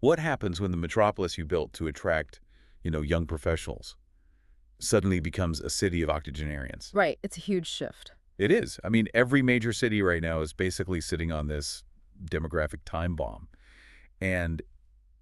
What happens when the metropolis you built to attract, young professionals suddenly becomes a city of octogenarians? Right. It's a huge shift. It is. I mean, every major city right now is basically sitting on this demographic time bomb. And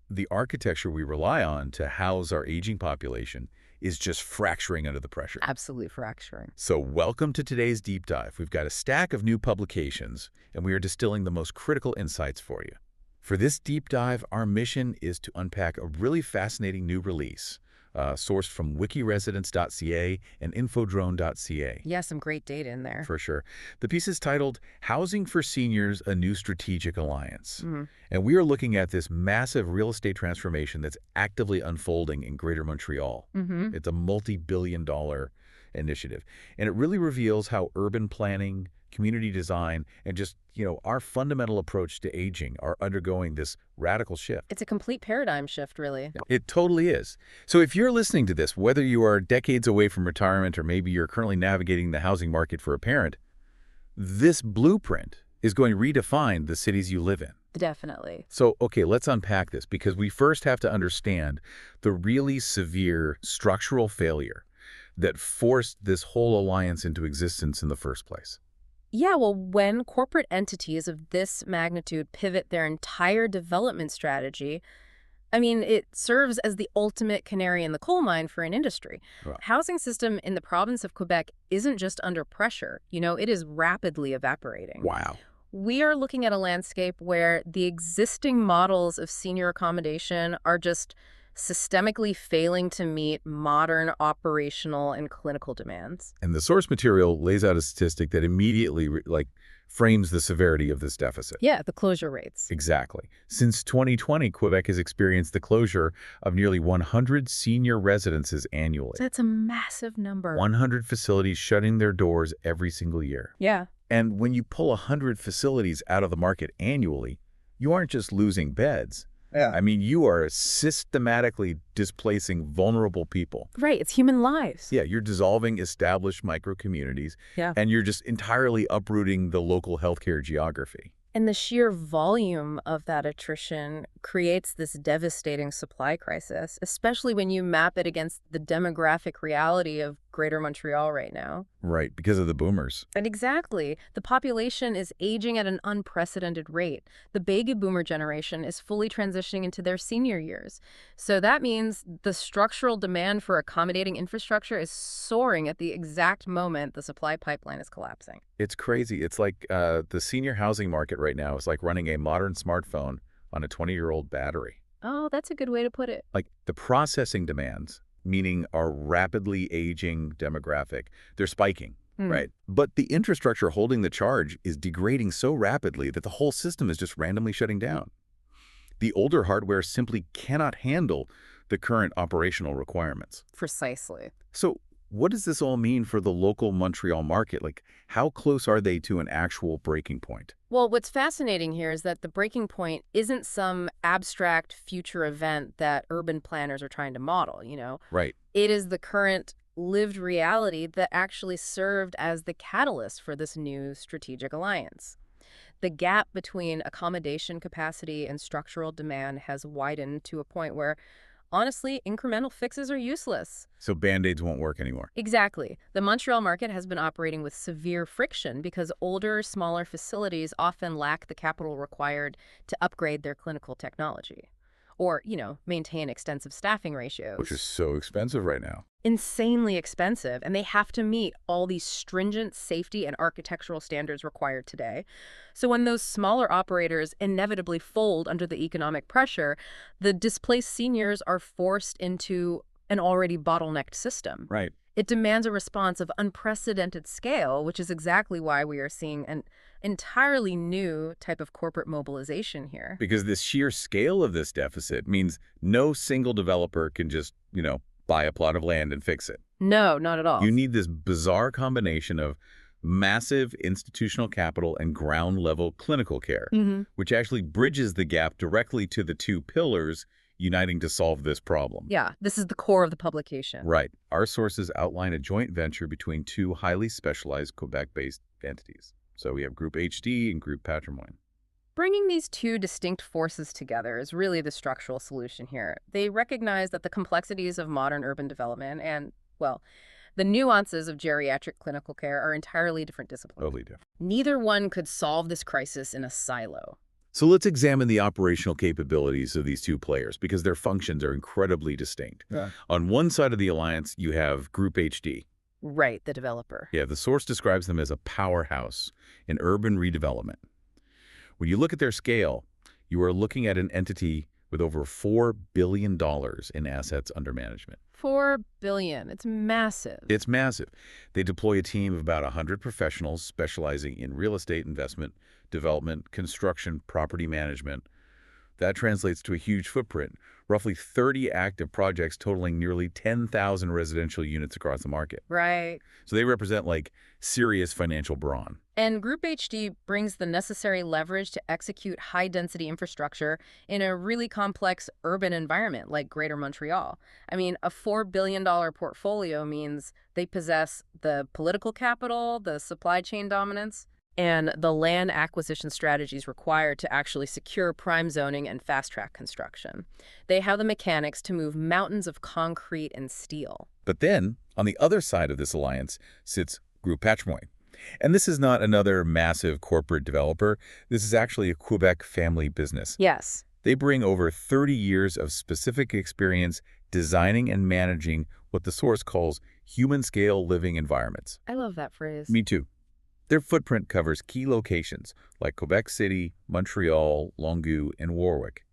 the architecture we rely on to house our aging population is just fracturing under the pressure. Absolutely fracturing. So welcome to today's deep dive. We've got a stack of new publications, and we are distilling the most critical insights for you. For this deep dive, our mission is to unpack a really fascinating new release, sourced from wikiresidence.ca and infodrone.ca. Yeah, some great data in there. For sure. The piece is titled Housing for Seniors, a New Strategic Alliance. Mm-hmm. And we are looking at this massive real estate transformation that's actively unfolding in Greater Montreal. Mm-hmm. It's a multi-billion-dollar initiative. And it really reveals how urban planning, community design, and just, our fundamental approach to aging are undergoing this radical shift. It's a complete paradigm shift, really. It totally is. So if you're listening to this, whether you are decades away from retirement or maybe you're currently navigating the housing market for a parent, this blueprint is going to redefine the cities you live in. Definitely. So, okay, let's unpack this because we first have to understand the really severe structural failure that forced this whole alliance into existence in the first place. Yeah, well, when corporate entities of this magnitude pivot their entire development strategy, it serves as the ultimate canary in the coal mine for an industry. Wow. Housing system in the province of Quebec isn't just under pressure, it is rapidly evaporating. Wow. We are looking at a landscape where the existing models of senior accommodation are just systemically failing to meet modern operational and clinical demands. And the source material lays out a statistic that immediately frames the severity of this deficit. Yeah, the closure rates. Exactly. Since 2020, Quebec has experienced the closure of nearly 100 senior residences annually. That's a massive number. 100 facilities shutting their doors every single year. Yeah. And when you pull 100 facilities out of the market annually, you aren't just losing beds. Yeah. You are systematically displacing vulnerable people. Right. It's human lives. Yeah, you're dissolving established micro-communities. Yeah. And you're just entirely uprooting the local healthcare geography. And the sheer volume of that attrition creates this devastating supply crisis, especially when you map it against the demographic reality of Greater Montreal right now. Right, because of the boomers. And exactly. The population is aging at an unprecedented rate. The baby boomer generation is fully transitioning into their senior years. So that means the structural demand for accommodating infrastructure is soaring at the exact moment the supply pipeline is collapsing. It's crazy. It's like the senior housing market right now is like running a modern smartphone on a 20-year-old battery. Oh, that's a good way to put it. Like the processing demands, meaning our rapidly aging demographic, they're spiking, right? But the infrastructure holding the charge is degrading so rapidly that the whole system is just randomly shutting down. The older hardware simply cannot handle the current operational requirements. Precisely. So what does this all mean for the local Montreal market? Like, how close are they to an actual breaking point? Well, what's fascinating here is that the breaking point isn't some abstract future event that urban planners are trying to model, Right. It is the current lived reality that actually served as the catalyst for this new strategic alliance. The gap between accommodation capacity and structural demand has widened to a point where, honestly, incremental fixes are useless. So Band-Aids won't work anymore. Exactly. The Montreal market has been operating with severe friction because older, smaller facilities often lack the capital required to upgrade their clinical technology or, maintain extensive staffing ratios. Which is so expensive right now. Insanely expensive, and they have to meet all these stringent safety and architectural standards required today. So when those smaller operators inevitably fold under the economic pressure, the displaced seniors are forced into an already bottlenecked system. Right. It demands a response of unprecedented scale, which is exactly why we are seeing an entirely new type of corporate mobilization here. Because the sheer scale of this deficit means no single developer can just, buy a plot of land and fix it. No, not at all. You need this bizarre combination of massive institutional capital and ground-level clinical care, which actually bridges the gap directly to the two pillars uniting to solve this problem. Yeah, this is the core of the publication. Right. Our sources outline a joint venture between two highly specialized Quebec-based entities. So we have Groupe HD and Groupe Patrimoine. Bringing these two distinct forces together is really the structural solution here. They recognize that the complexities of modern urban development and, well, the nuances of geriatric clinical care are entirely different disciplines. Totally different. Neither one could solve this crisis in a silo. So let's examine the operational capabilities of these two players because their functions are incredibly distinct. Yeah. On one side of the alliance, you have Groupe HD. Right, the developer. Yeah, the source describes them as a powerhouse in urban redevelopment. When you look at their scale, you are looking at an entity with over $4 billion in assets under management. $4 billion. It's massive. It's massive. They deploy a team of about 100 professionals specializing in real estate investment, development, construction, property management. That translates to a huge footprint, roughly 30 active projects totaling nearly 10,000 residential units across the market. Right. So they represent like serious financial brawn. And Groupe HD brings the necessary leverage to execute high-density infrastructure in a really complex urban environment like Greater Montreal. I mean, a $4 billion portfolio means they possess the political capital, the supply chain dominance, and the land acquisition strategies required to actually secure prime zoning and fast-track construction. They have the mechanics to move mountains of concrete and steel. But then, on the other side of this alliance sits Groupe Patrimoine. And this is not another massive corporate developer. This is actually a Quebec family business. Yes. They bring over 30 years of specific experience designing and managing what the source calls human-scale living environments. I love that phrase. Me too. Their footprint covers key locations like Quebec City, Montreal, Longueuil, and Warwick.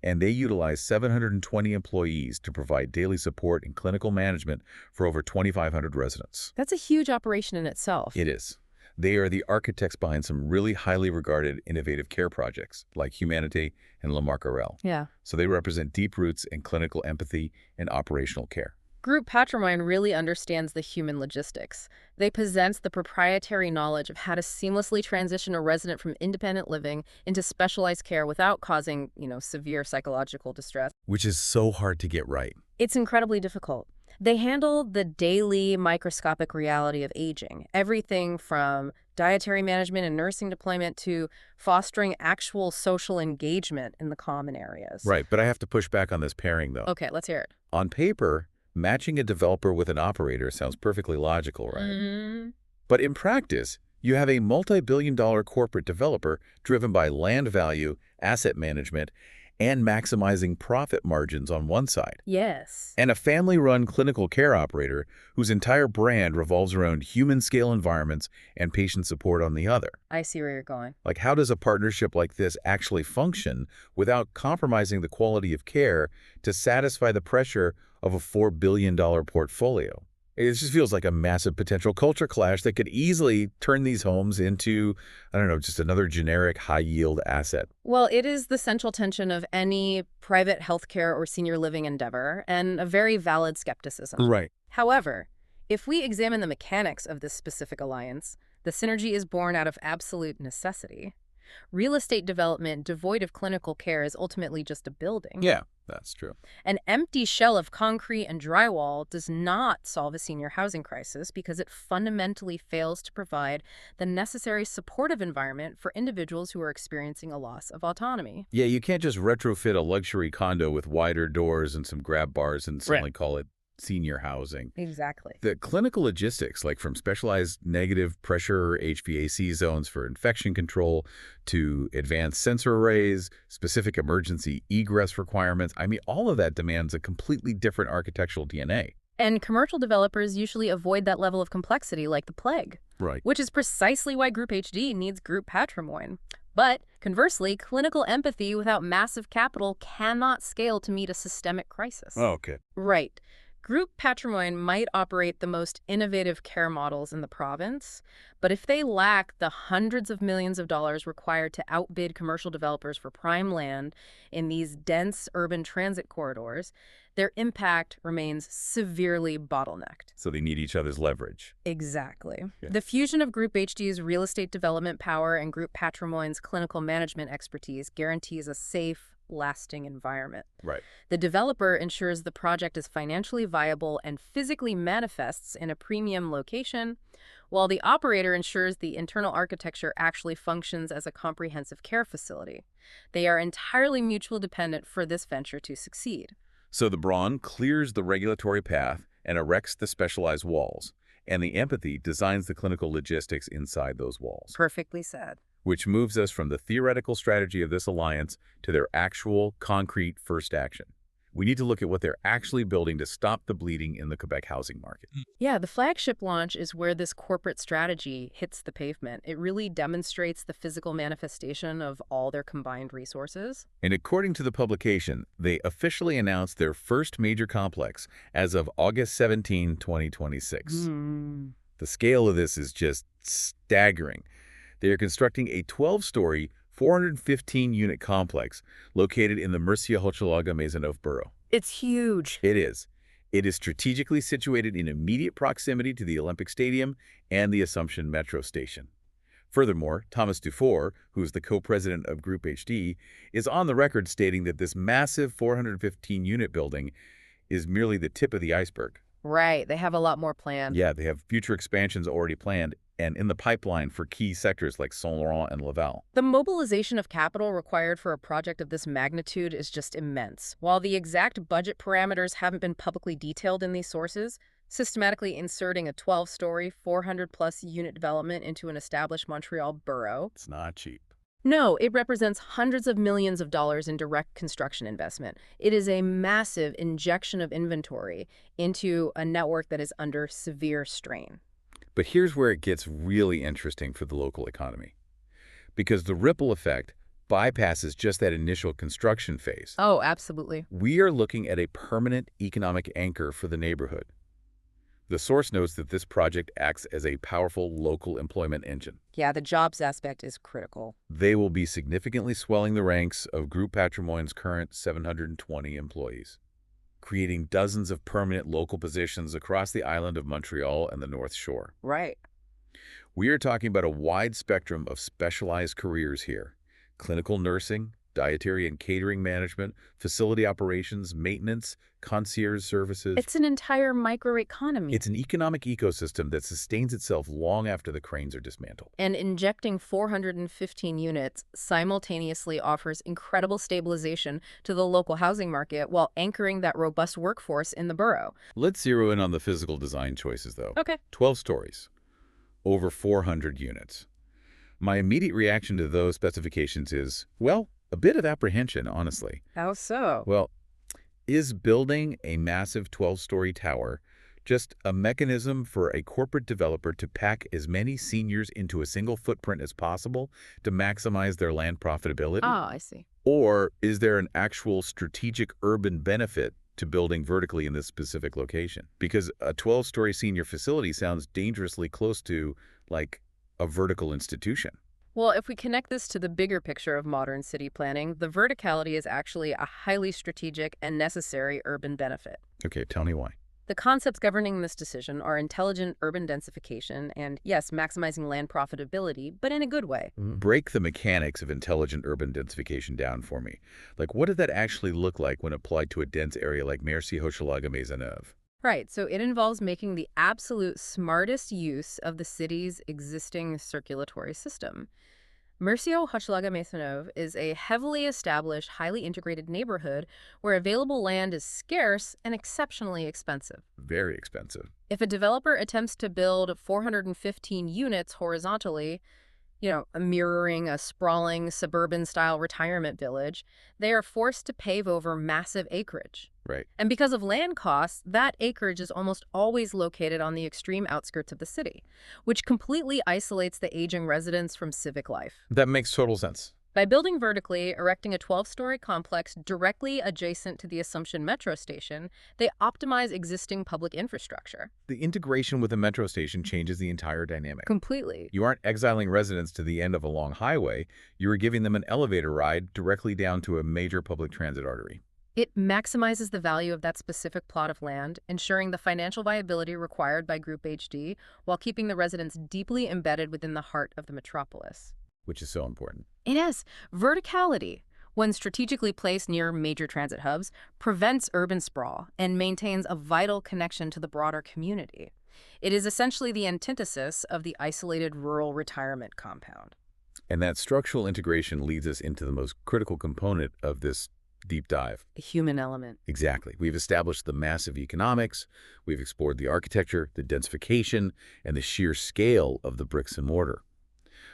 And they utilize 720 employees to provide daily support and clinical management for over 2,500 residents. That's a huge operation in itself. It is. They are the architects behind some really highly regarded innovative care projects like Humanité and La Marquerelle. Yeah. So they represent deep roots in clinical empathy and operational care. Groupe Patrimoine really understands the human logistics. They possess the proprietary knowledge of how to seamlessly transition a resident from independent living into specialized care without causing, severe psychological distress. Which is so hard to get right. It's incredibly difficult. They handle the daily microscopic reality of aging, everything from dietary management and nursing deployment to fostering actual social engagement in the common areas. Right, but I have to push back on this pairing, though. Okay, let's hear it. On paper, matching a developer with an operator sounds perfectly logical, right? Mm-hmm. But in practice, you have a multi-billion-dollar corporate developer driven by land value, asset management, and maximizing profit margins on one side. Yes. And a family-run clinical care operator whose entire brand revolves around human-scale environments and patient support on the other. I see where you're going. Like, how does a partnership like this actually function without compromising the quality of care to satisfy the pressure of a $4 billion portfolio? It just feels like a massive potential culture clash that could easily turn these homes into, just another generic high-yield asset. Well, it is the central tension of any private healthcare or senior living endeavor, and a very valid skepticism. Right. However, if we examine the mechanics of this specific alliance, the synergy is born out of absolute necessity. Real estate development devoid of clinical care is ultimately just a building. Yeah, that's true. An empty shell of concrete and drywall does not solve a senior housing crisis because it fundamentally fails to provide the necessary supportive environment for individuals who are experiencing a loss of autonomy. Yeah, you can't just retrofit a luxury condo with wider doors and some grab bars and suddenly call it senior housing. Exactly. The clinical logistics, like from specialized negative pressure HVAC zones for infection control to advanced sensor arrays, specific emergency egress requirements, all of that demands a completely different architectural DNA. And commercial developers usually avoid that level of complexity like the plague. Right. Which is precisely why Groupe HD needs Groupe Patrimoine. But conversely, clinical empathy without massive capital cannot scale to meet a systemic crisis. Oh, okay. Right. Groupe Patrimoine might operate the most innovative care models in the province, but if they lack the hundreds of millions of dollars required to outbid commercial developers for prime land in these dense urban transit corridors, their impact remains severely bottlenecked. So they need each other's leverage. Exactly. Yeah. The fusion of Groupe HD's real estate development power and Groupe Patrimoine's clinical management expertise guarantees a safe, lasting environment. Right. The developer ensures the project is financially viable and physically manifests in a premium location, while the operator ensures the internal architecture actually functions as a comprehensive care facility. They are entirely mutually dependent for this venture to succeed. So the brawn clears the regulatory path and erects the specialized walls, and the empathy designs the clinical logistics inside those walls. Perfectly said. Which moves us from the theoretical strategy of this alliance to their actual, concrete first action. We need to look at what they're actually building to stop the bleeding in the Quebec housing market. Yeah, the flagship launch is where this corporate strategy hits the pavement. It really demonstrates the physical manifestation of all their combined resources. And according to the publication, they officially announced their first major complex as of August 17, 2026. The scale of this is just staggering. They are constructing a 12-story, 415-unit complex located in the MercierHochelagaMaisonneuve borough. It's huge. It is. It is strategically situated in immediate proximity to the Olympic Stadium and the Assumption Metro Station. Furthermore, Thomas Dufour, who is the co-president of GroupeHD, is on the record stating that this massive 415-unit building is merely the tip of the iceberg. Right. They have a lot more planned. Yeah, they have future expansions already planned and in the pipeline for key sectors like Saint Laurent and Laval. The mobilization of capital required for a project of this magnitude is just immense. While the exact budget parameters haven't been publicly detailed in these sources, systematically inserting a 12-story, 400-plus unit development into an established Montreal borough. It's not cheap. No, it represents hundreds of millions of dollars in direct construction investment. It is a massive injection of inventory into a network that is under severe strain. But here's where it gets really interesting for the local economy. Because the ripple effect bypasses just that initial construction phase. Oh, absolutely. We are looking at a permanent economic anchor for the neighborhood. The source notes that this project acts as a powerful local employment engine. Yeah, the jobs aspect is critical. They will be significantly swelling the ranks of Groupe Patrimoine's current 720 employees, creating dozens of permanent local positions across the island of Montreal and the North Shore. Right. We are talking about a wide spectrum of specialized careers here: clinical nursing, dietary and catering management, facility operations, maintenance, concierge services. It's an entire microeconomy. It's an economic ecosystem that sustains itself long after the cranes are dismantled. And injecting 415 units simultaneously offers incredible stabilization to the local housing market while anchoring that robust workforce in the borough. Let's zero in on the physical design choices, though. Okay. 12 stories, over 400 units. My immediate reaction to those specifications is, well, a bit of apprehension, honestly. How so? Well, is building a massive 12-story tower just a mechanism for a corporate developer to pack as many seniors into a single footprint as possible to maximize their land profitability? Ah, I see. Or is there an actual strategic urban benefit to building vertically in this specific location? Because a 12-story senior facility sounds dangerously close to, like, a vertical institution. Well, if we connect this to the bigger picture of modern city planning, the verticality is actually a highly strategic and necessary urban benefit. Okay, tell me why. The concepts governing this decision are intelligent urban densification and, yes, maximizing land profitability, but in a good way. Break the mechanics of intelligent urban densification down for me. Like, what did that actually look like when applied to a dense area like Mercier-Hochelaga-Maisonneuve? Right, so it involves making the absolute smartest use of the city's existing circulatory system. Mercier-Hochelaga-Maisonneuve is a heavily established, highly integrated neighborhood where available land is scarce and exceptionally expensive. Very expensive. If a developer attempts to build 415 units horizontally, mirroring a sprawling suburban-style retirement village, they are forced to pave over massive acreage. Right. And because of land costs, that acreage is almost always located on the extreme outskirts of the city, which completely isolates the aging residents from civic life. That makes total sense. By building vertically, erecting a 12-story complex directly adjacent to the Assumption Metro Station, they optimize existing public infrastructure. The integration with the metro station changes the entire dynamic. Completely. You aren't exiling residents to the end of a long highway. You are giving them an elevator ride directly down to a major public transit artery. It maximizes the value of that specific plot of land, ensuring the financial viability required by GroupeHD while keeping the residents deeply embedded within the heart of the metropolis. Which is so important. It is. Verticality, when strategically placed near major transit hubs, prevents urban sprawl and maintains a vital connection to the broader community. It is essentially the antithesis of the isolated rural retirement compound. And that structural integration leads us into the most critical component of this deep dive. The human element. Exactly. We've established the massive economics, we've explored the architecture, the densification, and the sheer scale of the bricks and mortar.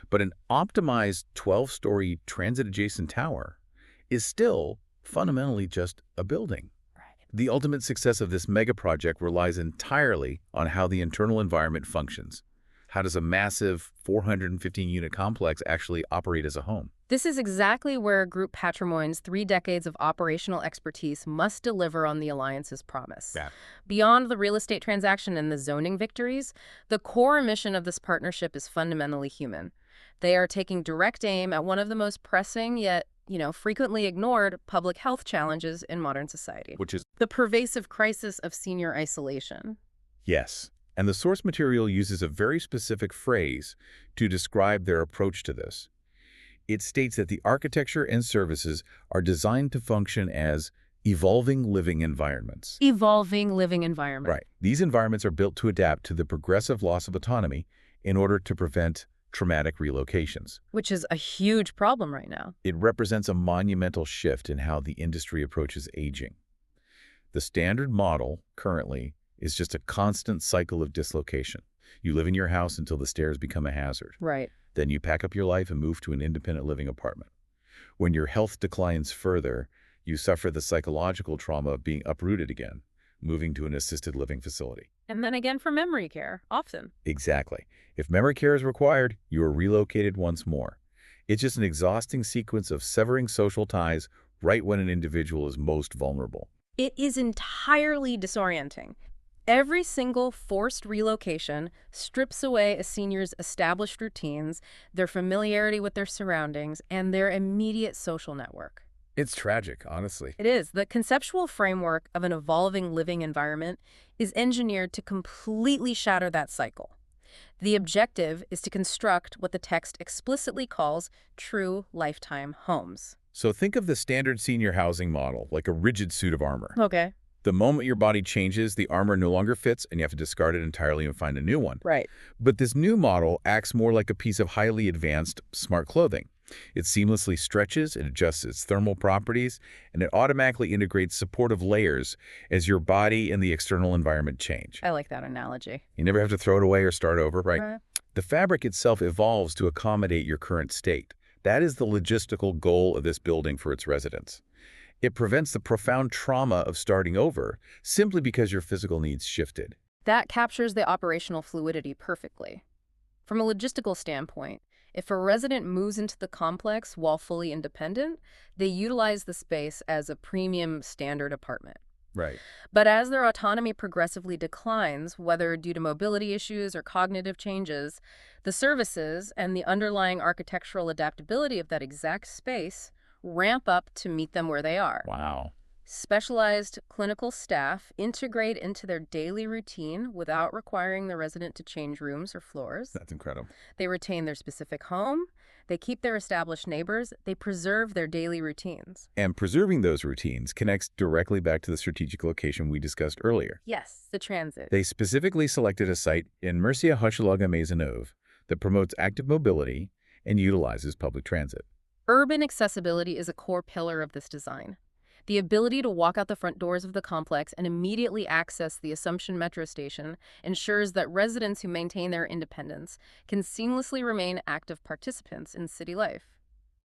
But an optimized 12-story transit-adjacent tower is still fundamentally just a building. The ultimate success of this mega project relies entirely on how the internal environment functions. How does a massive 415-unit complex actually operate as a home? This is exactly where Groupe Patrimoine's 3 decades of operational expertise must deliver on the Alliance's promise. Yeah. Beyond the real estate transaction and the zoning victories, the core mission of this partnership is fundamentally human. They are taking direct aim at one of the most pressing yet frequently ignored public health challenges in modern society. Which is? The pervasive crisis of senior isolation. Yes. And the source material uses a very specific phrase to describe their approach to this. It states that the architecture and services are designed to function as evolving living environments. Evolving living environment. Right. These environments are built to adapt to the progressive loss of autonomy in order to prevent traumatic relocations. Which is a huge problem right now. It represents a monumental shift in how the industry approaches aging. The standard model currently is just a constant cycle of dislocation. You live in your house until the stairs become a hazard. Right. Then you pack up your life and move to an independent living apartment. When your health declines further, you suffer the psychological trauma of being uprooted again, moving to an assisted living facility. And then again for memory care, often. Exactly. If memory care is required, you are relocated once more. It's just an exhausting sequence of severing social ties right when an individual is most vulnerable. It is entirely disorienting. Every single forced relocation strips away a senior's established routines, their familiarity with their surroundings, and their immediate social network. It's tragic, honestly. It is. The conceptual framework of an evolving living environment is engineered to completely shatter that cycle. The objective is to construct what the text explicitly calls true lifetime homes. So think of the standard senior housing model like a rigid suit of armor. Okay. The moment your body changes, the armor no longer fits and you have to discard it entirely and find a new one. Right. But this new model acts more like a piece of highly advanced smart clothing. It seamlessly stretches, it adjusts its thermal properties, and it automatically integrates supportive layers as your body and the external environment change. I like that analogy. You never have to throw it away or start over, right? The fabric itself evolves to accommodate your current state. That is the logistical goal of this building for its residents. It prevents the profound trauma of starting over simply because your physical needs shifted. That captures the operational fluidity perfectly. From a logistical standpoint, if a resident moves into the complex while fully independent, they utilize the space as a premium standard apartment. Right. But as their autonomy progressively declines, whether due to mobility issues or cognitive changes, the services and the underlying architectural adaptability of that exact space ramp up to meet them where they are. Wow. Specialized clinical staff integrate into their daily routine without requiring the resident to change rooms or floors. That's incredible. They retain their specific home, they keep their established neighbors, they preserve their daily routines. And preserving those routines connects directly back to the strategic location we discussed earlier. Yes, the transit. They specifically selected a site in Mercier-Hochelaga-Maisonneuve that promotes active mobility and utilizes public transit. Urban accessibility is a core pillar of this design. The ability to walk out the front doors of the complex and immediately access the Assumption metro station ensures that residents who maintain their independence can seamlessly remain active participants in city life.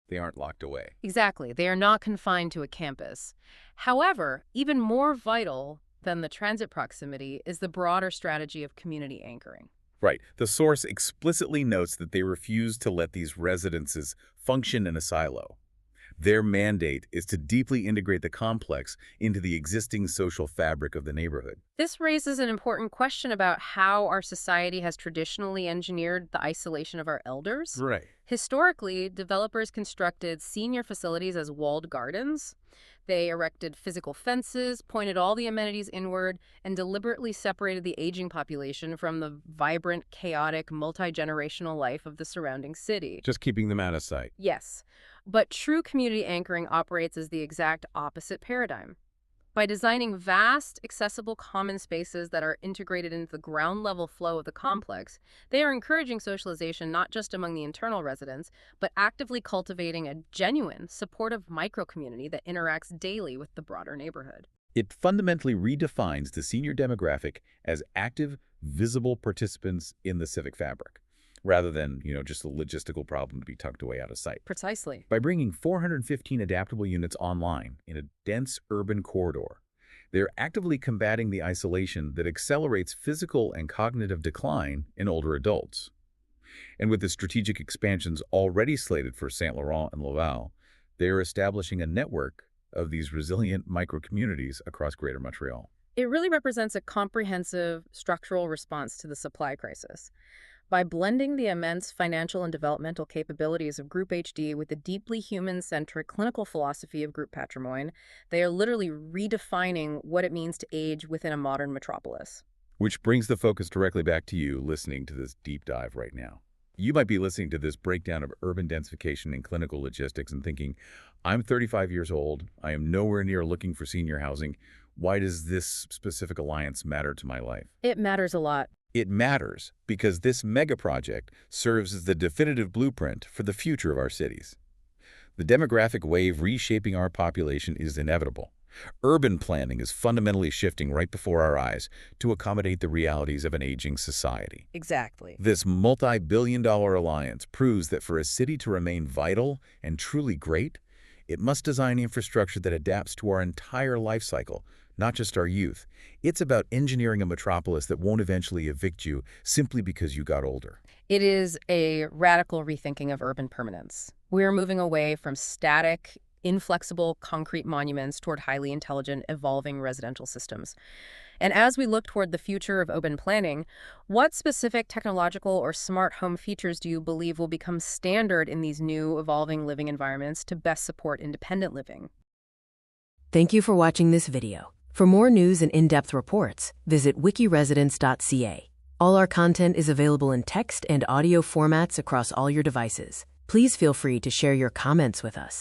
They aren't locked away. Exactly. They are not confined to a campus. However, even more vital than the transit proximity is the broader strategy of community anchoring. Right. The source explicitly notes that they refuse to let these residences function in a silo. Their mandate is to deeply integrate the complex into the existing social fabric of the neighborhood. This raises an important question about how our society has traditionally engineered the isolation of our elders. Right. Historically, developers constructed senior facilities as walled gardens. They erected physical fences, pointed all the amenities inward, and deliberately separated the aging population from the vibrant, chaotic, multi-generational life of the surrounding city. Just keeping them out of sight. Yes, but true community anchoring operates as the exact opposite paradigm. By designing vast, accessible common spaces that are integrated into the ground-level flow of the complex, they are encouraging socialization not just among the internal residents, but actively cultivating a genuine, supportive microcommunity that interacts daily with the broader neighborhood. It fundamentally redefines the senior demographic as active, visible participants in the civic fabric, rather than, just a logistical problem to be tucked away out of sight. Precisely. By bringing 415 adaptable units online in a dense urban corridor, they're actively combating the isolation that accelerates physical and cognitive decline in older adults. And with the strategic expansions already slated for Saint Laurent and Laval, they are establishing a network of these resilient micro-communities across Greater Montreal. It really represents a comprehensive structural response to the supply crisis. By blending the immense financial and developmental capabilities of Groupe HD with the deeply human-centric clinical philosophy of Groupe Patrimoine, they are literally redefining what it means to age within a modern metropolis. Which brings the focus directly back to you listening to this deep dive right now. You might be listening to this breakdown of urban densification and clinical logistics and thinking, I'm 35 years old, I am nowhere near looking for senior housing. Why does this specific alliance matter to my life? It matters a lot. It matters because this mega project serves as the definitive blueprint for the future of our cities. The demographic wave reshaping our population is inevitable. Urban planning is fundamentally shifting right before our eyes to accommodate the realities of an aging society. Exactly. This multi-billion-dollar alliance proves that for a city to remain vital and truly great, it must design infrastructure that adapts to our entire life cycle, not just our youth. It's about engineering a metropolis that won't eventually evict you simply because you got older. It is a radical rethinking of urban permanence. We're moving away from static, inflexible concrete monuments toward highly intelligent, evolving residential systems. And as we look toward the future of urban planning, what specific technological or smart home features do you believe will become standard in these new, evolving living environments to best support independent living? Thank you for watching this video. For more news and in-depth reports, visit wikiresidence.ca. All our content is available in text and audio formats across all your devices. Please feel free to share your comments with us.